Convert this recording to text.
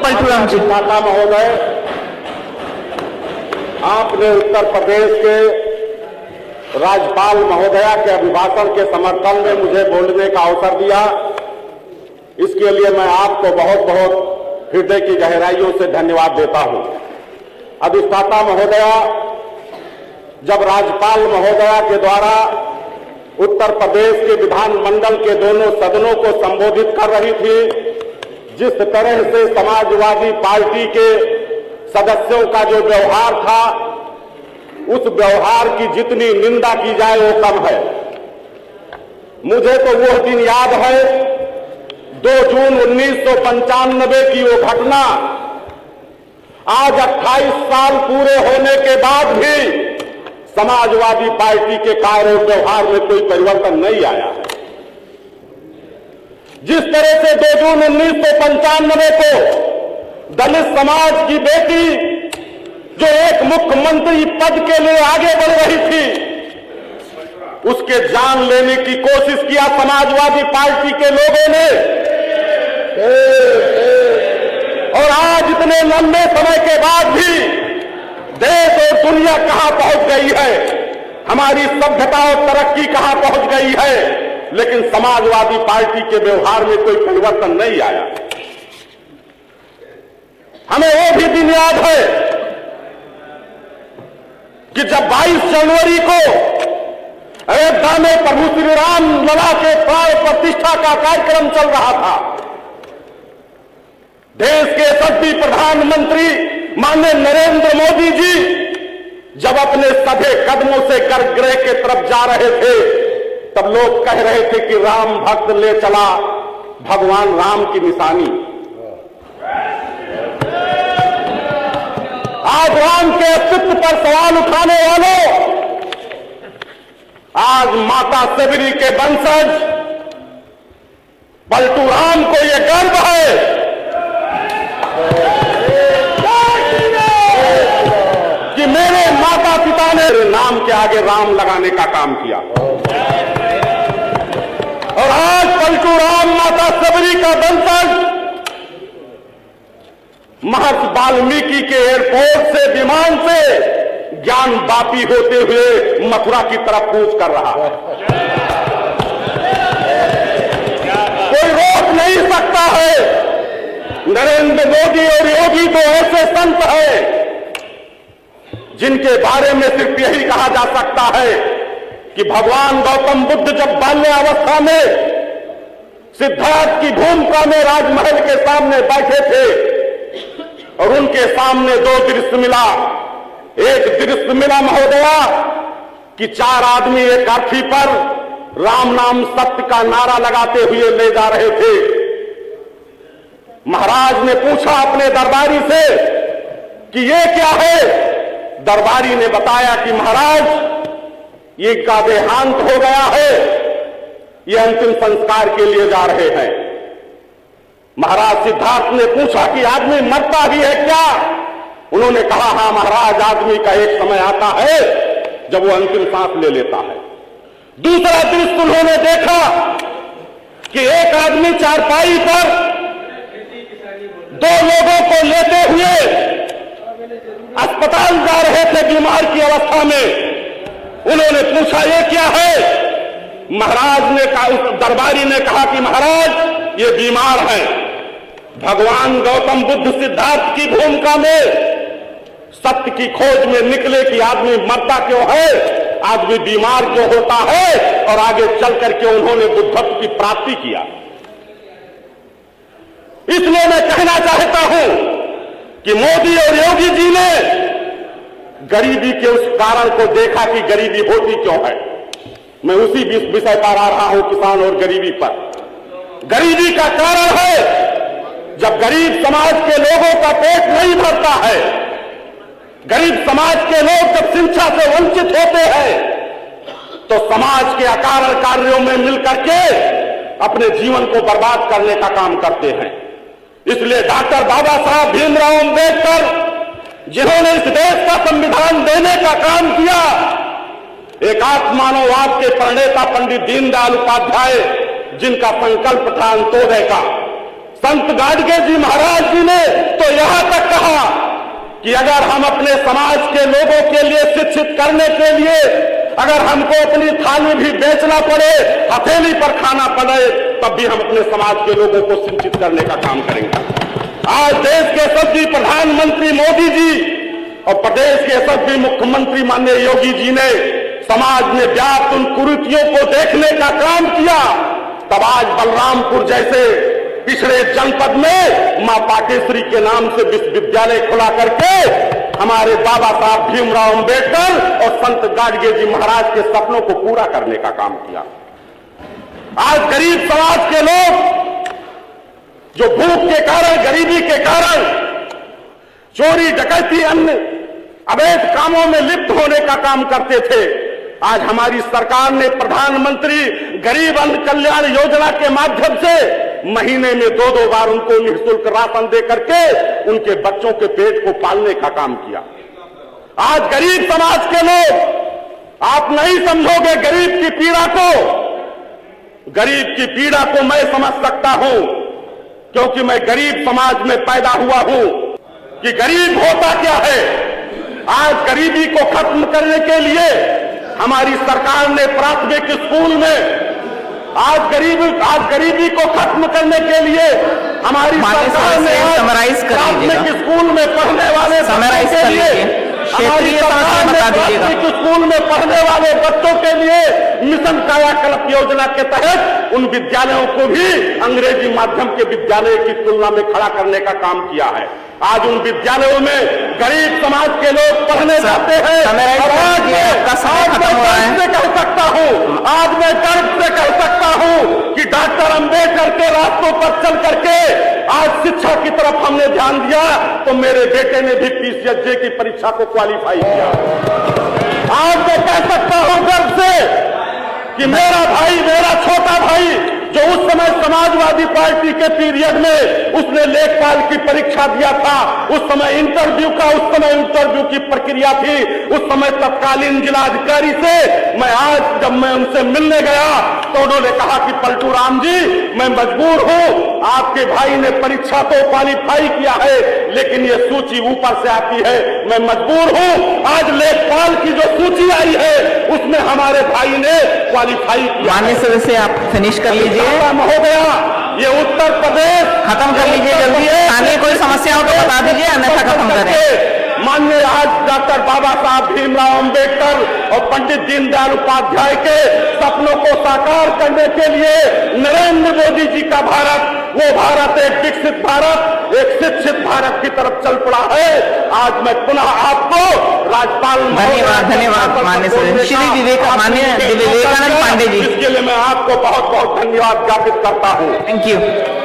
पलटूराम जी। माता महोदय, आपने उत्तर प्रदेश के राज्यपाल महोदया के अभिभाषण के समर्थन में मुझे बोलने का अवसर दिया। इसके लिए मैं आपको बहुत बहुत हृदय की गहराइयों से धन्यवाद देता हूं। अधिष्ठाता महोदया, जब राज्यपाल महोदया के द्वारा उत्तर प्रदेश के विधानमंडल के दोनों सदनों को संबोधित कर रही थी, जिस तरह से समाजवादी पार्टी के सदस्यों का जो व्यवहार था, उस व्यवहार की जितनी निंदा की जाए वो कम है। मुझे तो वो दिन याद है, 2 जून 1995 की वो घटना। आज 28 साल पूरे होने के बाद भी समाजवादी पार्टी के कार्य और व्यवहार में कोई परिवर्तन नहीं आया है। जिस तरह से 2 जून 1995 को दलित समाज की बेटी जो एक मुख्यमंत्री पद के लिए आगे बढ़ रही थी, उसके जान लेने की कोशिश किया समाजवादी पार्टी के लोगों ने। और आज इतने लंबे समय के बाद भी देश और दुनिया कहां पहुंच गई है, हमारी सभ्यता और तरक्की कहां पहुंच गई है, लेकिन समाजवादी पार्टी के व्यवहार में कोई परिवर्तन नहीं आया। हमें वो भी दिन याद है कि जब 22 जनवरी को अयोध्या में प्रभु श्री राम लला के प्राण प्रतिष्ठा का कार्यक्रम चल रहा था, देश के यशस्वी प्रधानमंत्री माननीय नरेंद्र मोदी जी जब अपने सधे कदमों से गर्भगृह के तरफ जा रहे थे, तब लोग कह रहे थे कि राम भक्त ले चला भगवान राम की निशानी। आज राम के अस्तित्व पर सवाल उठाने वालों, आज माता सबरी के वंशज पलटूराम को यह गर्व है कि मेरे माता पिता ने नाम के आगे राम लगाने का काम किया। और आज पलटूराम माता सबरी का वंशज महर्षि वाल्मीकि के एयरपोर्ट से विमान से ज्ञान वापी होते हुए मथुरा की तरफ कूच कर रहा है। कोई रोक नहीं सकता है। नरेंद्र मोदी और योगी तो ऐसे संत हैं जिनके बारे में सिर्फ यही कहा जा सकता है कि भगवान गौतम बुद्ध जब बाल्यावस्था में सिद्धार्थ की भूमिका में राजमहल के सामने बैठे थे और उनके सामने 2 दृश्य मिला। एक दृश्य मिला महोदया कि 4 आदमी एक अर्थी पर राम नाम सत्य का नारा लगाते हुए ले जा रहे थे। महाराज ने पूछा अपने दरबारी से कि ये क्या है। दरबारी ने बताया कि महाराज ये का देहांत हो गया है, ये अंतिम संस्कार के लिए जा रहे हैं। महाराज सिद्धार्थ ने पूछा कि आदमी मरता भी है क्या। उन्होंने कहा हां महाराज, आदमी का एक समय आता है जब वो अंतिम सांस ले लेता है। दूसरा दृश्य उन्होंने देखा कि एक आदमी चारपाई पर 2 लोगों को लेते हुए अस्पताल जा रहे थे बीमार की अवस्था में। उन्होंने पूछा ये क्या है। महाराज ने कहा, उस दरबारी ने कहा कि महाराज ये बीमार हैं। भगवान गौतम बुद्ध सिद्धार्थ की भूमिका में सत्य की खोज में निकले कि आदमी मरता क्यों है, आदमी बीमार क्यों होता है, और आगे चल करके उन्होंने बुद्धत्व की प्राप्ति किया। इसलिए मैं कहना चाहता हूं कि मोदी और योगी जी ने गरीबी के उस कारण को देखा कि गरीबी होती क्यों है। मैं उसी विषय पर आ रहा हूं, किसान और गरीबी पर। गरीबी का कारण है जब गरीब समाज के लोगों का पेट नहीं भरता है, गरीब समाज के लोग जब शिक्षा से वंचित होते हैं, तो समाज के अकारण कार्यों में मिलकर के अपने जीवन को बर्बाद करने का काम करते हैं। इसलिए डॉक्टर बाबा साहब भीमराव अंबेडकर, जिन्होंने इस देश का संविधान देने का काम किया, एकात्म मानववाद के प्रणेता पंडित दीनदयाल उपाध्याय, जिनका संकल्प था अंत्योदय का, संत गाडगे जी महाराज जी ने कि अगर हम अपने समाज के लोगों के लिए शिक्षित करने के लिए अगर हमको अपनी थाली भी बेचना पड़े, हथेली पर खाना पड़े, तब भी हम अपने समाज के लोगों को शिक्षित करने का काम करेंगे। आज देश के यशस्वी प्रधानमंत्री मोदी जी और प्रदेश के यशस्वी मुख्यमंत्री माननीय योगी जी ने समाज में व्याप्त उन कुरीतियों को देखने का काम किया, तब आज बलरामपुर जैसे पिछड़े जनपद में मां पाटेश्वरी के नाम से विश्वविद्यालय खुला करके हमारे बाबा साहब भीमराव अंबेडकर और संत गाडगे जी महाराज के सपनों को पूरा करने का काम किया। आज गरीब समाज के लोग जो भूख के कारण, गरीबी के कारण चोरी डकैती अन्य अवैध कामों में लिप्त होने का काम करते थे, आज हमारी सरकार ने प्रधानमंत्री गरीब अन्न कल्याण योजना के माध्यम से महीने में 2-2 बार उनको निःशुल्क राशन दे करके उनके बच्चों के पेट को पालने का काम किया। आज गरीब समाज के लोग, आप नहीं समझोगे गरीब की पीड़ा को, गरीब की पीड़ा को मैं समझ सकता हूं, क्योंकि मैं गरीब समाज में पैदा हुआ हूं कि गरीब होता क्या है। आज गरीबी को खत्म करने के लिए हमारी सरकार ने प्राथमिक स्कूल में आज गरीबी को खत्म करने के लिए हमारी सरकार ने प्राथमिक स्कूल में पढ़ने वाले बच्चों के लिए हमारी सरकार ने प्राथमिक स्कूल में पढ़ने वाले बच्चों के लिए मिशन कायाकल्प योजना के तहत उन विद्यालयों को भी अंग्रेजी माध्यम के विद्यालय की तुलना में खड़ा करने का काम किया है। आज उन विद्यालयों में गरीब समाज के लोग पढ़ने जाते हैं और आज मैं गर्व से कह सकता हूं, आज मैं गर्व से कह सकता हूं कि डॉक्टर अंबेडकर के रास्तों पर चल करके आज शिक्षा की तरफ हमने ध्यान दिया तो मेरे बेटे ने भी PCSJ की परीक्षा को क्वालिफाई किया। आज मैं कह सकता हूं गर्व से कि मेरा भाई, मेरा छोटा भाई जो उस समय समाजवादी पार्टी के पीरियड में उसने लेखपाल की परीक्षा दिया था, उस समय इंटरव्यू की प्रक्रिया थी, उस समय तत्कालीन जिलाधिकारी से जब मैं उनसे मिलने गया तो उन्होंने कहा कि पलटू राम जी मैं मजबूर हूं, आपके भाई ने परीक्षा तो क्वालिफाई किया है लेकिन ये सूची ऊपर से आती है, मैं मजबूर हूं। आज लेखपाल की जो सूची आई है उसमें हमारे भाई ने क्वालिफाई किया। माननीय से आप फिनिश कर लीजिए। हो गया, ये उत्तर प्रदेश खत्म कर लीजिए जल्दी। आगे कोई समस्या हो तो बता दीजिए, अन्यथा खत्म करें। माननीय आज डॉक्टर बाबा साहब भीमराव अंबेडकर और पंडित दीनदयाल उपाध्याय के सपनों को साकार करने के लिए नरेंद्र मोदी जी का भारत, वो भारत एक विकसित भारत, एक शिक्षित भारत की तरफ चल पड़ा है। आज मैं पुनः आपको राज्यपाल धन्यवाद माननीय श्री विवेकानंद पांडे जी, इसके लिए मैं आपको बहुत बहुत धन्यवाद ज्ञापित करता हूँ। Thank you.